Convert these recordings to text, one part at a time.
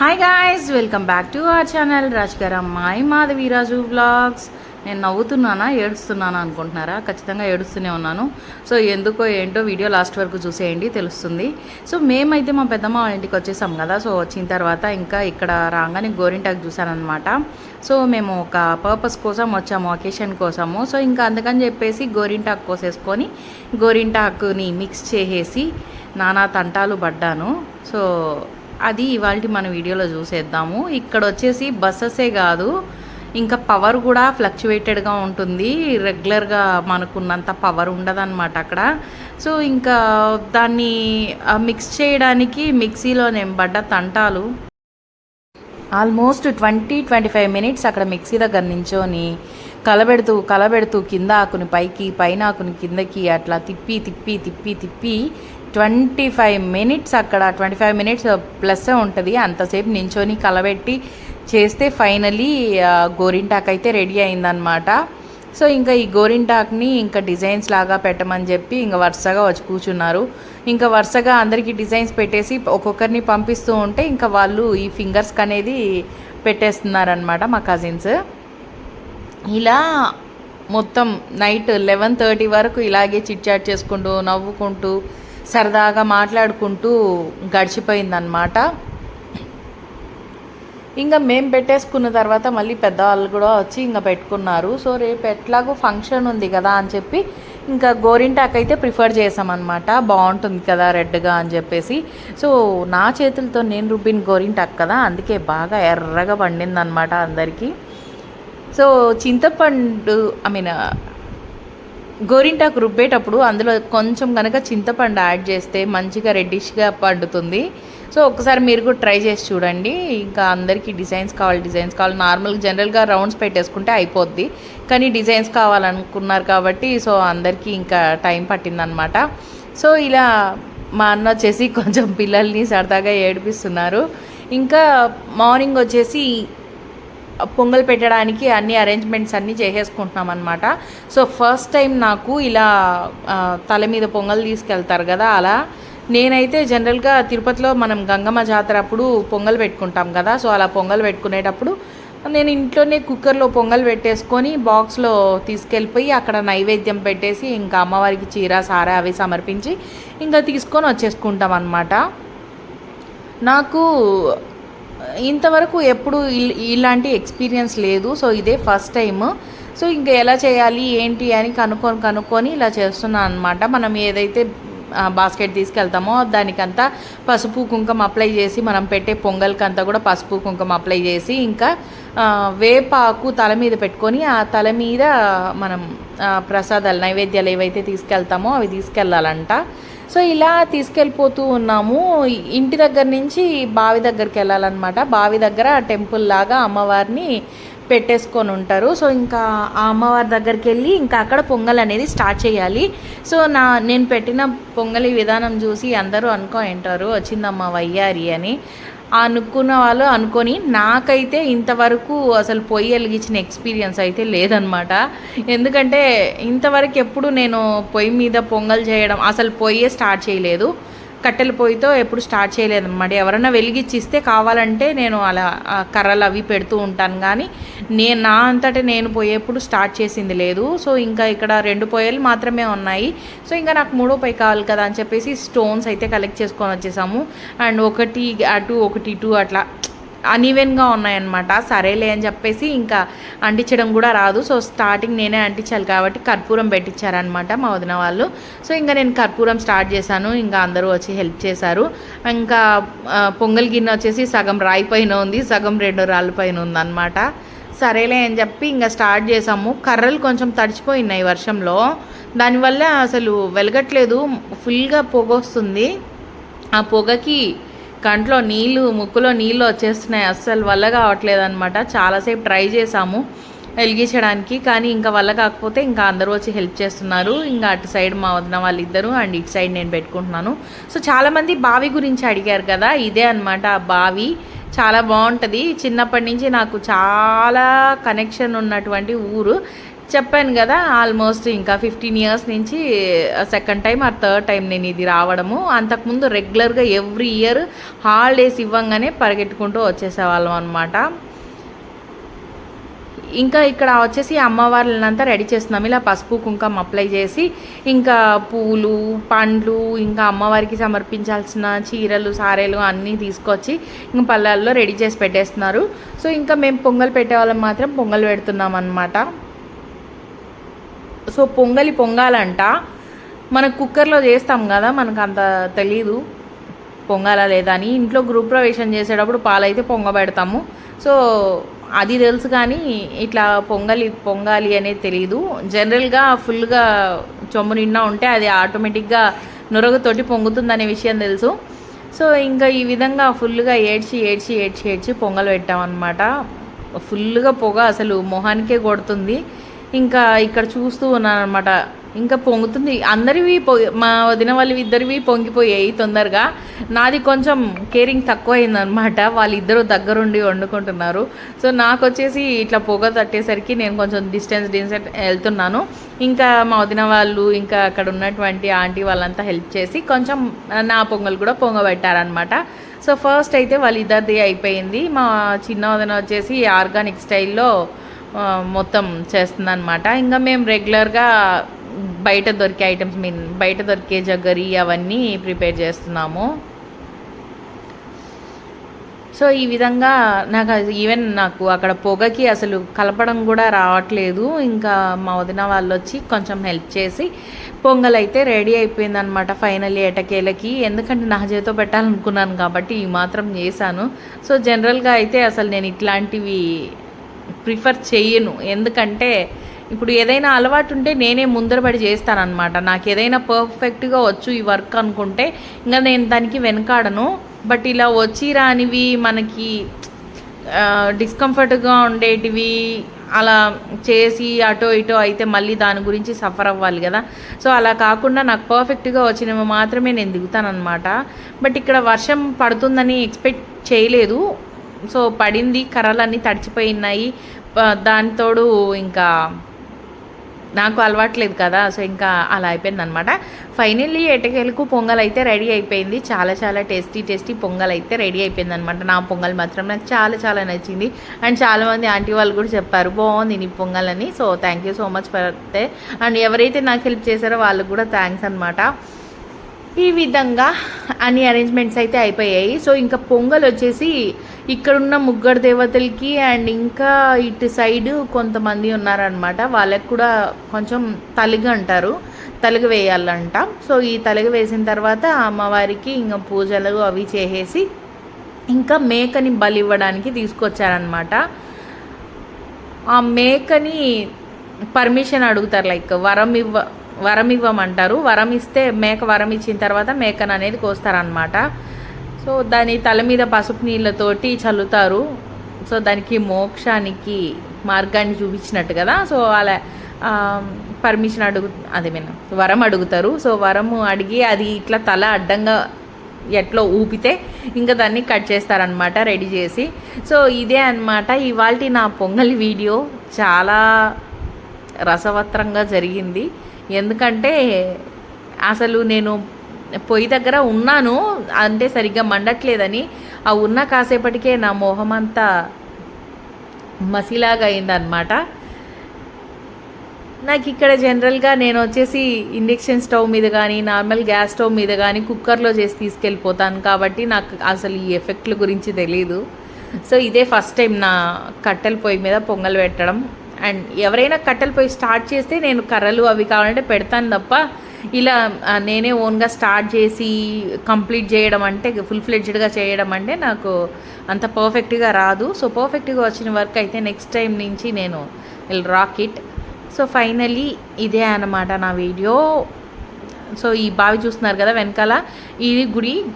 Hi guys, welcome back to our channel Rajgar అమ్మాయి Madhaviraju vlogs. నేను నవ్వుతున్నానా ఏడుస్తున్నానా అనుకుంటున్నారా? ఖచ్చితంగా ఏడుస్తూనే ఉన్నాను. సో ఎందుకో ఏంటో వీడియో లాస్ట్ వరకు చూసేయండి, తెలుస్తుంది. సో మేమైతే మా పెద్దమ్మ వాళ్ళ ఇంటికి వచ్చేసాం కదా. సో వచ్చిన తర్వాత ఇంకా ఇక్కడ రాగానే గోరింటాకు చూసానమాట. సో మేము ఒక పర్పస్ కోసం వచ్చాము, అకేషన్ కోసము. సో ఇంకా అందుకని చెప్పేసి గోరింటాకు కోసేసుకొని గోరింటాకుని మిక్స్ చేసేసి నానా తంటాలు పడ్డాను. సో అది ఇవాళ మన వీడియోలో చూసేద్దాము. ఇక్కడ వచ్చేసి బస్సెసే కాదు, ఇంకా పవర్ కూడా ఫ్లక్చువేటెడ్గా ఉంటుంది. రెగ్యులర్గా మనకున్నంత పవర్ ఉండదన్నమాట అక్కడ. సో ఇంకా దాన్ని మిక్స్ చేయడానికి మిక్సీలో నేను పడ్డ తంటాలు ఆల్మోస్ట్ 20-25 మినిట్స్ అక్కడ మిక్సీ దగ్గర నించొని కలబెడుతూ కింద ఆకుని పైకి, పైన ఆకుని కిందకి అట్లా తిప్పి 25 మినిట్స్, అక్కడ 25 మినిట్స్ ప్లస్ ఉంటుంది. అంతసేపు నించొని కలబెట్టి చేస్తే ఫైనలీ గోరింటాకు అయితే రెడీ అయిందనమాట. సో ఇంకా ఈ గోరింటాక్ని ఇంకా డిజైన్స్ లాగా పెట్టమని చెప్పి ఇంకా వరుసగా వచ్చి కూర్చున్నారు. ఇంకా వరుసగా అందరికీ డిజైన్స్ పెట్టేసి ఒక్కొక్కరిని పంపిస్తూ ఉంటే ఇంకా వాళ్ళు ఈ ఫింగర్స్కి అనేది పెట్టేస్తున్నారనమాట మా కజిన్స్. ఇలా మొత్తం నైట్ 11:30 వరకు ఇలాగే చిట్ చాట్ చేసుకుంటూ నవ్వుకుంటూ సరదాగా మాట్లాడుకుంటూ గడిచిపోయిందనమాట. ఇంకా మేము పెట్టేసుకున్న తర్వాత మళ్ళీ పెద్దవాళ్ళు కూడా వచ్చి ఇంకా పెట్టుకున్నారు. సో రేపు ఎట్లాగో ఫంక్షన్ ఉంది కదా అని చెప్పి ఇంకా గోరింటాకు అయితే ప్రిఫర్ చేసామన్నమాట. బాగుంటుంది కదా రెడ్గా అని చెప్పేసి. సో నా చేతులతో నేను రుబ్బిన గోరింటాకు కదా, అందుకే బాగా ఎర్రగా పండిందనమాట అందరికీ. సో చింతపండు గోరింటాకు రుబ్బేటప్పుడు అందులో కొంచెం కనుక చింతపండు యాడ్ చేస్తే మంచిగా రెడ్డిష్గా పండుతుంది. సో ఒకసారి మీరు కూడా ట్రై చేసి చూడండి. ఇంకా అందరికీ డిజైన్స్ కావాలి. నార్మల్గా జనరల్గా రౌండ్స్ పెట్టేసుకుంటే అయిపోద్ది, కానీ డిజైన్స్ కావాలనుకున్నారు కాబట్టి సో అందరికీ ఇంకా టైం పట్టిందనమాట. సో ఇలా మా అన్న వచ్చేసి కొంచెం పిల్లల్ని సరదాగా ఏడిపిస్తున్నారు. ఇంకా మార్నింగ్ వచ్చేసి పొంగల్ పెట్టడానికి అన్ని అరేంజ్మెంట్స్ అన్నీ చేసేసుకుంటున్నాం అనమాట. సో ఫస్ట్ టైం నాకు ఇలా తల మీద పొంగల్ తీసుకెళ్తారు కదా, అలా నేనైతే జనరల్గా తిరుపతిలో మనం గంగమ్మ జాతర అప్పుడు పొంగల్ పెట్టుకుంటాం కదా. సో అలా పొంగల్ పెట్టుకునేటప్పుడు నేను ఇంట్లోనే కుక్కర్లో పొంగల్ పెట్టేసుకొని బాక్స్లో తీసుకెళ్ళిపోయి అక్కడ నైవేద్యం పెట్టేసి ఇంకా అమ్మవారికి చీర సారా అవి సమర్పించి ఇంకా తీసుకొని వచ్చేసుకుంటాం అన్నమాట. నాకు ఇంతవరకు ఎప్పుడు ఇలాంటి ఎక్స్పీరియన్స్ లేదు. సో ఇదే ఫస్ట్ టైము. సో ఇంకా ఎలా చేయాలి ఏంటి అని కనుక్కొని ఇలా చేస్తున్నాను అనమాట. మనం ఏదైతే బాస్కెట్ తీసుకెళ్తామో దానికంతా పసుపు కుంకుమ అప్లై చేసి, మనం పెట్టే పొంగల్కి అంతా కూడా పసుపు కుంకుమ అప్లై చేసి ఇంకా వేపాకు తల మీద పెట్టుకొని ఆ తల మీద మనం ప్రసాదాలు నైవేద్యాలు ఏవైతే తీసుకెళ్తామో అవి తీసుకెళ్ళాలంట. సో ఇలా తీసుకెళ్ళిపోతూ ఉన్నాము. ఇంటి దగ్గర నుంచి బావి దగ్గరికి వెళ్ళాలన్నమాట. బావి దగ్గర టెంపుల్ లాగా అమ్మవారిని పెట్టేసుకొని ఉంటారు. సో ఇంకా ఆ అమ్మవారి దగ్గరికి వెళ్ళి ఇంకా అక్కడ పొంగల్ అనేది స్టార్ట్ చేయాలి. సో నేను పెట్టిన పొంగలి విధానం చూసి అందరూ ఉంటారు వచ్చిందమ్మ వయ్యారి అని. అనుకున్న వాళ్ళు అనుకొని, నాకైతే ఇంతవరకు అసలు పొయ్యి వెలిగించిన ఎక్స్పీరియన్స్ అయితే లేదనమాట. ఎందుకంటే ఇంతవరకు ఎప్పుడు నేను పొయ్యి మీద పొంగల్ చేయడం, అసలు పొయ్యే స్టార్ట్ చేయలేదు, కట్టెల పొయ్యితో ఎప్పుడు స్టార్ట్ చేయలేదన్నమాట. ఎవరైనా వెలిగించిస్తే కావాలంటే నేను అలా కర్రలు అవి పెడుతూ ఉంటాను, కానీ నా అంతటా నేను పొయ్యి ఎప్పుడు స్టార్ట్ చేసింది లేదు. సో ఇంకా ఇక్కడ 2 పొయ్యలు మాత్రమే ఉన్నాయి. సో ఇంకా నాకు 3వ పొయ్యి కావాలి కదా అని చెప్పేసి స్టోన్స్ అయితే కలెక్ట్ చేసుకొని వచ్చేసాము. అండ్ ఒకటి అటు ఒకటి ఇటు అట్లా అన్ఈవెన్గా ఉన్నాయన్నమాట. సరేలే అని చెప్పేసి ఇంకా అంటించడం కూడా రాదు. సో స్టార్టింగ్ నేనే అంటించాలి కాబట్టి కర్పూరం పెట్టించారనమాట మా వదిన వాళ్ళు. సో ఇంకా నేను కర్పూరం స్టార్ట్ చేశాను, ఇంకా అందరూ వచ్చి హెల్ప్ చేశారు. ఇంకా పొంగల్ గిన్నె వచ్చేసి సగం రాయి పైన ఉంది, సగం 2 రాళ్ళ పైన ఉందన్నమాట. సరేలే అని చెప్పి ఇంకా స్టార్ట్ చేసాము. కర్రలు కొంచెం తడిచిపోయినాయి వర్షంలో, దానివల్ల అసలు వెలగట్లేదు, ఫుల్గా పొగ వస్తుంది. ఆ పొగకి కంట్లో నీళ్ళు, ముక్కులో నీళ్ళు వచ్చేస్తున్నాయి. అస్సలు వల్ల కావట్లేదు అనమాట. చాలాసేపు ట్రై చేసాము వెలిగించడానికి, కానీ ఇంకా వల్ల కాకపోతే ఇంకా అందరూ వచ్చి హెల్ప్ చేస్తున్నారు. ఇంకా అటు సైడ్ మా వదిన వాళ్ళిద్దరు అండ్ ఇటు సైడ్ నేను పెట్టుకుంటున్నాను. సో చాలామంది బావి గురించి అడిగారు కదా, ఇదే అనమాట ఆ బావి. చాలా బాగుంటుంది. చిన్నప్పటి నుంచి నాకు చాలా కనెక్షన్ ఉన్నటువంటి ఊరు. చెప్పాను కదా, ఆల్మోస్ట్ ఇంకా 15 ఇయర్స్ నుంచి second time or third time నేను ఇది రావడము. అంతకుముందు రెగ్యులర్గా ఎవ్రీ ఇయర్ హాలిడేస్ ఇవ్వంగానే పరిగెట్టుకుంటూ వచ్చేసేవాళ్ళం అనమాట. ఇంకా ఇక్కడ వచ్చేసి అమ్మవార్లంతా రెడీ చేస్తున్నాం. ఇలా పసుపు కుంకుమ అప్లై చేసి ఇంకా పూలు పండ్లు ఇంకా అమ్మవారికి సమర్పించాల్సిన చీరలు సారేలు అన్నీ తీసుకొచ్చి ఇంకా పళ్ళల్లో రెడీ చేసి పెట్టేస్తున్నారు. సో ఇంకా మేము పొంగల్ పెట్టేవాళ్ళం మాత్రం పొంగల్ పెడుతున్నాం అన్నమాట. సో పొంగాలంట, మనం కుక్కర్లో చేస్తాం కదా, మనకు అంత తెలీదు పొంగాలా లేదా అని. ఇంట్లో గృహ ప్రవేశం చేసేటప్పుడు పాలైతే పొంగబెడతాము. సో అది తెలుసు, కానీ ఇట్లా పొంగాలి అనేది తెలీదు. జనరల్గా ఫుల్గా చొమ్ము నిండా ఉంటే అది ఆటోమేటిక్గా నురగతోటి పొంగుతుందనే విషయం తెలుసు. సో ఇంకా ఈ విధంగా ఫుల్గా ఏడ్చి పొంగల్ పెట్టామన్నమాట. ఫుల్గా పొగ అసలు మొహానికే కొడుతుంది. ఇంకా ఇక్కడ చూస్తూ ఉన్నాను అనమాట. ఇంకా పొంగుతుంది. అందరివి మా వదిన వాళ్ళవి ఇద్దరివి పొంగిపోయాయి తొందరగా. నాది కొంచెం కేరింగ్ తక్కువ అయిందనమాట. వాళ్ళిద్దరూ దగ్గరుండి వండుకుంటున్నారు. సో నాకు వచ్చేసి ఇట్లా పొగ తట్టేసరికి నేను కొంచెం డిస్టెన్స్ వెళ్తున్నాను. ఇంకా మా వదిన వాళ్ళు ఇంకా అక్కడ ఉన్నటువంటి ఆంటీ వాళ్ళంతా హెల్ప్ చేసి కొంచెం నా పొంగల్ కూడా పొంగబెట్టారనమాట. సో ఫస్ట్ అయితే వాళ్ళిద్దరిది అయిపోయింది. మా చిన్న వదిన వచ్చేసి ఆర్గానిక్ స్టైల్లో మొత్తం చేస్తుందన్నమాట. ఇంకా మేము రెగ్యులర్గా బయట దొరికే ఐటమ్స్ బయట దొరికే జగ్గరి అవన్నీ ప్రిపేర్ చేస్తున్నాము. సో ఈ విధంగా నాకు అక్కడ పొగకి అసలు కలపడం కూడా రావట్లేదు. ఇంకా మా వదిన వాళ్ళు వచ్చి కొంచెం హెల్ప్ చేసి పొంగల్ అయితే రెడీ అయిపోయిందనమాట ఫైనల్లీ ఎటకేలకి. ఎందుకంటే నా చేతితో పెట్టాలనుకున్నాను కాబట్టి ఈ మాత్రం చేశాను. సో జనరల్గా అయితే అసలు నేను ఇట్లాంటివి ప్రిఫర్ చేయను. ఎందుకంటే ఇప్పుడు ఏదైనా అలవాటు ఉంటే నేనే ముందరపడి చేస్తానన్నమాట. నాకు ఏదైనా పర్ఫెక్ట్గా వచ్చు ఈ వర్క్ అనుకుంటే ఇంకా నేను దానికి వెనకాడను. బట్ ఇలా వచ్చి రానివి మనకి డిస్కంఫర్ట్గా ఉండేటివి అలా చేసి అటో ఇటో అయితే మళ్ళీ దాని గురించి సఫర్ అవ్వాలి కదా. సో అలా కాకుండా నాకు పర్ఫెక్ట్గా వచ్చినవి మాత్రమే నేను దిగుతానమాట. బట్ ఇక్కడ వర్షం పడుతుందని ఎక్స్పెక్ట్ చేయలేదు. సో పడింది, కర్రలన్నీ తడిచిపోయినాయి. దానితోడు ఇంకా నాకు అలవాట్లేదు కదా. సో ఇంకా అలా అయిపోయింది అనమాట. ఫైనల్లీ ఎటకేలకు పొంగల్ అయితే రెడీ అయిపోయింది. చాలా చాలా టేస్టీ పొంగల్ అయితే రెడీ అయిపోయింది అనమాట. నా పొంగల్ మాత్రం నాకు చాలా చాలా నచ్చింది. అండ్ చాలామంది ఆంటీ వాళ్ళు కూడా చెప్పారు బాగుంది నీ పొంగల్ అని. So thank you so much for they. And ఎవరైతే నాకు హెల్ప్ చేశారో వాళ్ళకు కూడా థ్యాంక్స్ అనమాట. ఈ విధంగా అన్ని అరేంజ్మెంట్స్ అయితే అయిపోయాయి. సో ఇంకా పొంగల్ వచ్చేసి ఇక్కడున్న ముగ్గురు దేవతలకి అండ్ ఇంకా ఇటు సైడ్ కొంతమంది ఉన్నారనమాట. వాళ్ళకి కూడా కొంచెం తలిగ అంటారు, తలుగు వేయాలంట. సో ఈ తలుగు వేసిన తర్వాత అమ్మవారికి ఇంకా పూజలు అవి చేసేసి ఇంకా మేకని బలి ఇవ్వడానికి తీసుకొచ్చారనమాట. ఆ మేకని పర్మిషన్ అడుగుతారు, లైక్ వరం ఇవ్వమంటారు. వరం ఇస్తే మేక వరం ఇచ్చిన తర్వాత మేకను అనేది కోస్తారనమాట. సో దాని తల మీద పసుపు నీళ్ళతోటి చల్లుతారు. సో దానికి మోక్షానికి మార్గాన్ని చూపించినట్టు కదా. సో అలా పర్మిషన్ వరం అడుగుతారు. సో వరం అడిగి అది ఇట్లా తల అడ్డంగా ఎట్లా ఊపితే ఇంకా దాన్ని కట్ చేస్తారనమాట రెడీ చేసి. సో ఇదే అనమాట ఇవాల్టి నా పొంగల్ వీడియో. చాలా రసవత్రంగా జరిగింది. ఎందుకంటే అసలు నేను పొయ్యి దగ్గర ఉన్నాను అంటే సరిగ్గా మండట్లేదని, ఆ ఉన్న కాసేపటికే నా మొహం అంతా మసిలాగా అయిందనమాట. నాకు ఇక్కడ జనరల్గా నేను వచ్చేసి ఇండక్షన్ స్టవ్ మీద కానీ నార్మల్ గ్యాస్ స్టవ్ మీద కానీ కుక్కర్లో చేసి తీసుకెళ్ళిపోతాను కాబట్టి నాకు అసలు ఈ ఎఫెక్ట్ల గురించి తెలీదు. సో ఇదే ఫస్ట్ టైం నా కట్టెల పొయ్యి మీద పొంగల్ పెట్టడం. అండ్ ఎవరైనా కట్టెల పొయ్యి స్టార్ట్ చేస్తే నేను కర్రలు అవి కావాలంటే పెడతాను తప్ప ఇలా నేనే ఓన్గా స్టార్ట్ చేసి కంప్లీట్ చేయడం అంటే ఫుల్ ఫ్లెడ్జ్డ్గా చేయడం అంటే నాకు అంత పర్ఫెక్ట్గా రాదు. సో పర్ఫెక్ట్గా వచ్చిన వర్క్ అయితే నెక్స్ట్ టైం నుంచి నేను రాక్ ఇట్. సో ఫైనలీ ఇదే అన్నమాట నా వీడియో. సో ఈ బావి చూస్తున్నారు కదా వెనకాల, ఇది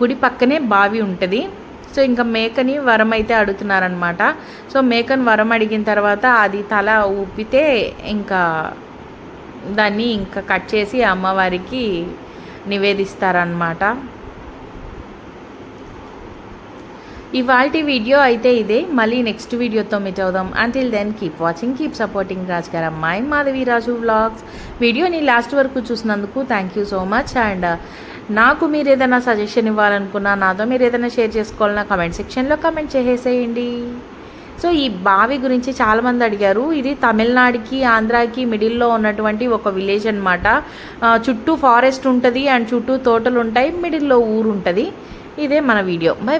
గుడి పక్కనే బావి ఉంటుంది. సో ఇంకా మేకని వరం అయితే అడుగుతున్నారనమాట. సో మేకని వరం అడిగిన తర్వాత అది తల ఊపితే ఇంకా దాన్ని ఇంకా కట్ చేసి అమ్మవారికి నివేదిస్తారనమాట. ఇవాల్టి వీడియో అయితే ఇదే. మళ్ళీ నెక్స్ట్ వీడియోతో మీట్ అవుదాం. Until then keep watching, keep supporting Rajgar అమ్మాయి మాధవి రాజు వ్లాగ్స్. వీడియోని లాస్ట్ వరకు చూసినందుకు thank you so much. And నాకు మీరు ఏదైనా సజెషన్ ఇవ్వాలనుకున్నా, నాతో మీరు ఏదైనా షేర్ చేసుకోవాలన్నా కమెంట్ సెక్షన్లో కమెంట్ చేసేసేయండి. సో ఈ బావి గురించి చాలామంది అడిగారు. ఇది తమిళనాడుకి ఆంధ్రాకి మిడిల్లో ఉన్నటువంటి ఒక విలేజ్ అనమాట. చుట్టూ ఫారెస్ట్ ఉంటుంది అండ్ చుట్టూ తోటలు ఉంటాయి, మిడిల్లో ఊరు ఉంటుంది. ఇదే మన వీడియో. బై.